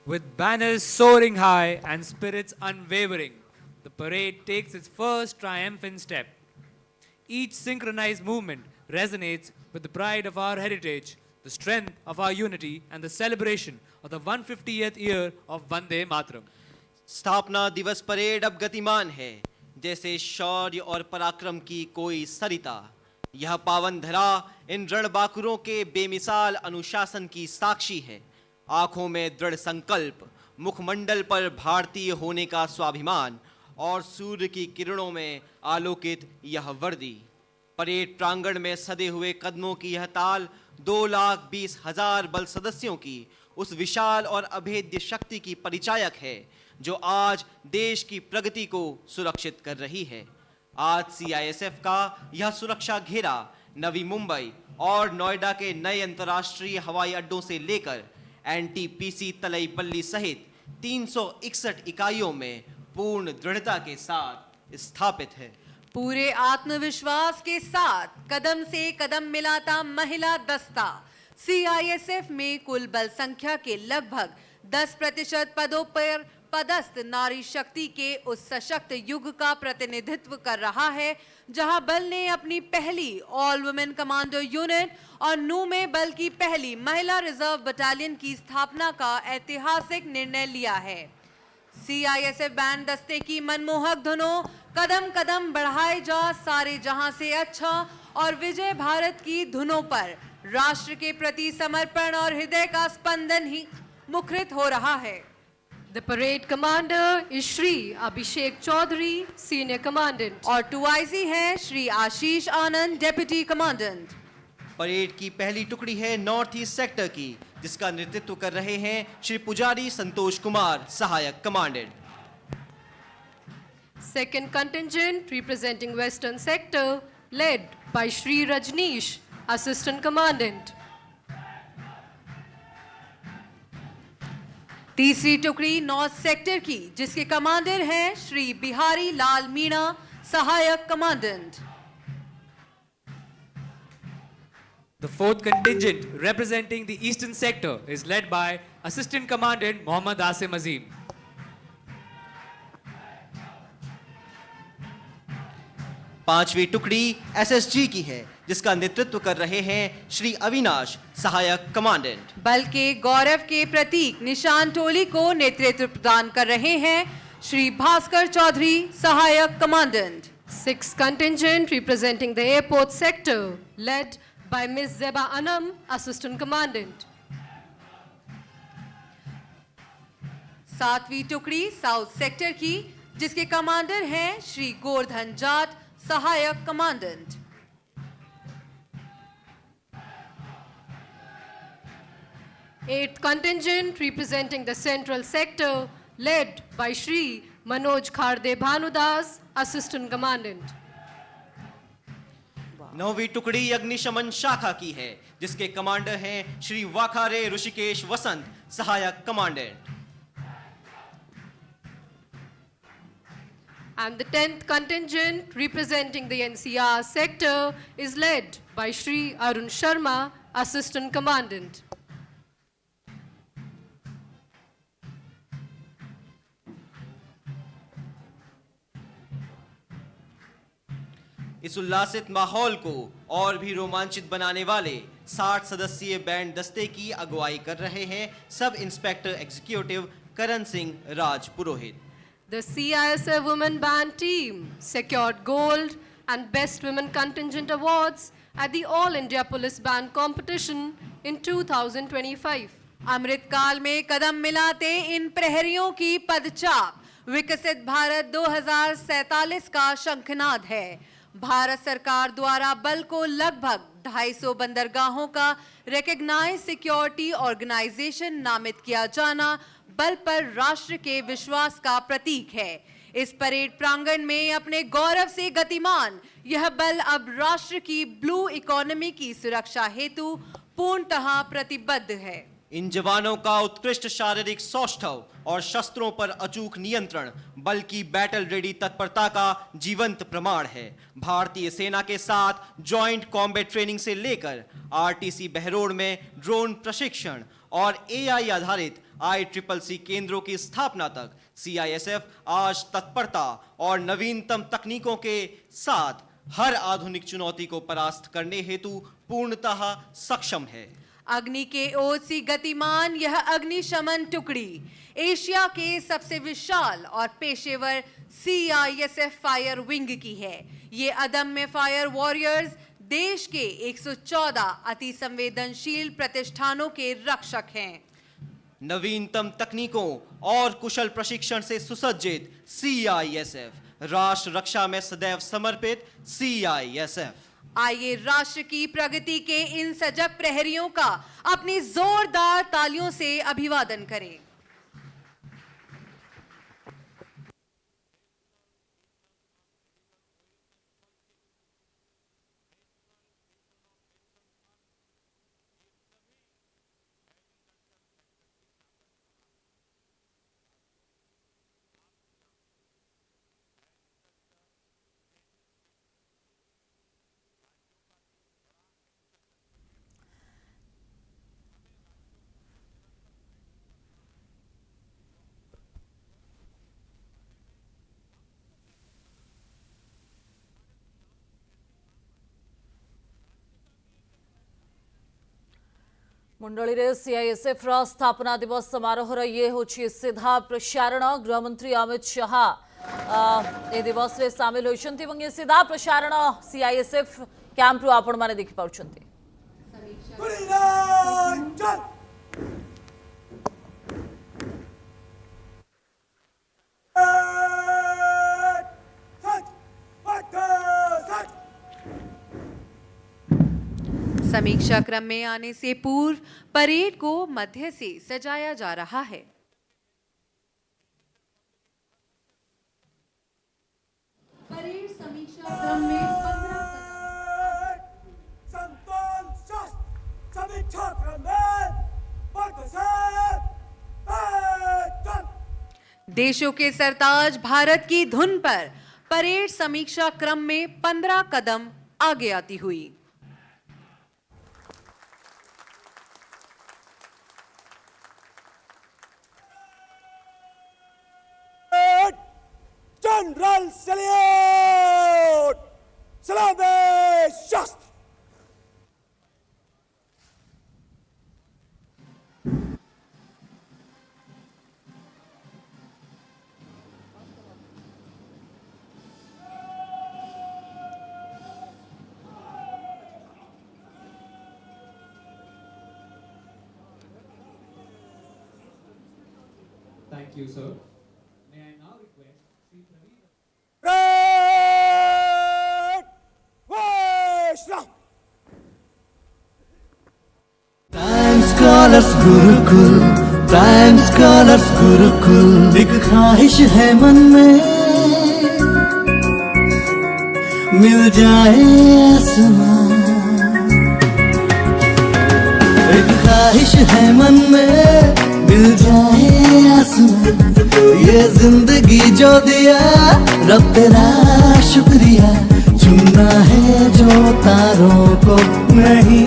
With banners soaring high and spirits unwavering, the parade takes its first triumphant step. Each synchronized movement resonates with the pride of our heritage, the strength of our unity, and the celebration of the 150th year of Vande Mataram. स्थापना दिवस parade अब गतिमान है, जैसे शौर्य और पराक्रम की कोई सरिता। यह पावन धरा इन रणबांकुरों के बेमिसाल अनुशासन की साक्षी है। आंखों में दृढ़ संकल्प, मुखमंडल पर भारतीय होने का स्वाभिमान और सूर्य की किरणों में आलोकित यह वर्दी। परेड प्रांगण में सदे हुए कदमों की यह ताल 2,20,000 बल सदस्यों की उस विशाल और अभेद्य शक्ति की परिचायक है जो आज देश की प्रगति को सुरक्षित कर रही है। आज सीआईएसएफ का यह सुरक्षा घेरा नवी मुंबई और नोएडा के नए अंतर्राष्ट्रीय हवाई अड्डों से लेकर एनटीपीसी तलईपल्ली सहित 361 इकाइयों में पूर्ण दृढ़ता के साथ स्थापित है। पूरे आत्मविश्वास के साथ कदम से कदम मिलाता महिला दस्ता सीआईएसएफ में कुल बल संख्या के लगभग 10% पदों पर पदस्थ नारी शक्ति के उस सशक्त युग का प्रतिनिधित्व कर रहा है जहां बल ने अपनी पहली ऑल वुमेन कमांडो यूनिट और नू में बल की पहली महिला रिजर्व बटालियन की स्थापना का ऐतिहासिक निर्णय लिया है। सीआईएसएफ बैंड दस्ते की मनमोहक धुनों कदम कदम बढ़ाए जा सारे जहां से अच्छा और विजय भारत की धुनों पर राष्ट्र के प्रति समर्पण और हृदय का स्पंदन ही मुखरित हो रहा है। The parade commander is Shri Abhishek Chaudhary, Senior Commandant. और 2IC है श्री आशीष आनंद, डेप्यूटी कमांडेंट। परेड की पहली टुकड़ी है नॉर्थ ईस्ट सेक्टर की, जिसका नेतृत्व कर रहे हैं श्री पुजारी संतोष कुमार, सहायक commandant. Second contingent representing Western sector, led by Shri Rajneesh, Assistant Commandant. तीसरी टुकड़ी नॉर्थ सेक्टर की, जिसके कमांडर हैं श्री बिहारी लाल मीणा, सहायक commandant. The fourth contingent representing the eastern sector is led by Assistant Commandant Mohammad Asim Azim. पांचवी टुकड़ी SSG की है, जिसका नेतृत्व कर रहे हैं श्री अविनाश, सहायक कमांडेंट। बल के गौरव के प्रतीक निशान टोली को नेतृत्व प्रदान कर रहे हैं श्री भास्कर चौधरी, सहायक commandant. Sixth contingent representing the airport sector, led by Ms. Zeba Anam, Assistant Commandant. सातवीं टुकड़ी साउथ सेक्टर की, जिसके कमांडर हैं श्री गोवर्धन जाट, सहायक commandant. Eighth contingent representing the central sector, led by Shri Manoj Kharde Bhanudas, Assistant Commandant. नौवीं टुकड़ी अग्निशमन शाखा की है, जिसके कमांडर हैं श्री वाखारे ऋषिकेश वसंत, सहायक commandant. And the 10th contingent representing the NCR sector is led by Shri Arun Sharma, Assistant Commandant. इस उल्लासित माहौल को और भी रोमांचित बनाने वाले 60 सदस्यीय बैंड दस्ते की अगुवाई कर रहे हैं sub inspector executive Karan Singh Raj Purohit. The CISF Women Band team secured gold and Best Women Contingent awards at the All India Police Band competition in 2025. अमृत काल में कदम मिलाते इन प्रहरियों की पदचाप विकसित भारत 2047 का शंखनाद है। भारत सरकार द्वारा बल को लगभग 250 बंदरगाहों का रिकॉग्नाइज्ड सिक्योरिटी ऑर्गेनाइजेशन नामित किया जाना बल पर राष्ट्र के विश्वास का प्रतीक है। इस परेड प्रांगण में अपने गौरव से गतिमान यह बल अब राष्ट्र की ब्लू इकोनॉमी की सुरक्षा हेतु पूर्णतः प्रतिबद्ध है। इन जवानों का उत्कृष्ट शारीरिक सौष्ठव और शस्त्रों पर अचूक नियंत्रण बल की बैटल रेडी तत्परता का जीवंत प्रमाण है। भारतीय सेना के साथ जॉइंट कॉम्बैट ट्रेनिंग से लेकर आरटीसी बहरोड में ड्रोन प्रशिक्षण और एआई आधारित ICCC केंद्रों की स्थापना तक CISF आज तत्परता और नवीनतम तकनीकों के साथ हर आधुनिक चुनौती को परास्त करने हेतु पूर्णतः सक्षम है। अग्नि के ओज सी गतिमान यह अग्निशमन टुकड़ी एशिया के सबसे विशाल और पेशेवर CISF फायर विंग की है। ये अदम्य फायर वॉरियर्स देश के 114 अति संवेदनशील प्रतिष्ठानों के रक्षक हैं। नवीनतम तकनीकों और कुशल प्रशिक्षण से सुसज्जित CISF, राष्ट्र रक्षा में सदैव समर्पित CISF। आइए राष्ट्र की प्रगति के इन सजग प्रहरियों का अपनी जोरदार तालियों से अभिवादन करें। मंडली रे CISF रा स्थापना दिवस समारोह ये होछि सीधा प्रसारण। गृहमंत्री अमित शाह ए दिवस रे शामिल होइछन्ति এবং ये सीधा प्रसारण CISF कैंप रु आपण माने देखि पाउछन्ति। समीक्षा क्रम में आने से पूर्व परेड को मध्य से सजाया जा रहा है। परेड समीक्षा क्रम में 15 देशों के सरताज भारत की धुन पर परेड समीक्षा क्रम में 15 कदम आगे आती हुई। General salute! Salame shast! Thank you, sir. May I now request Sri Praveen. Red! Vaishnav! Prime Scholars Gurukul, Prime Scholars Gurukul, एक ख्वाहिश है मन में मिल जाए आसमान, एक ख्वाहिश है मन में मिल जाए आसमान। ये जिंदगी जो दिया रब तेरा शुक्रिया, चुनना है जो तारों को नहीं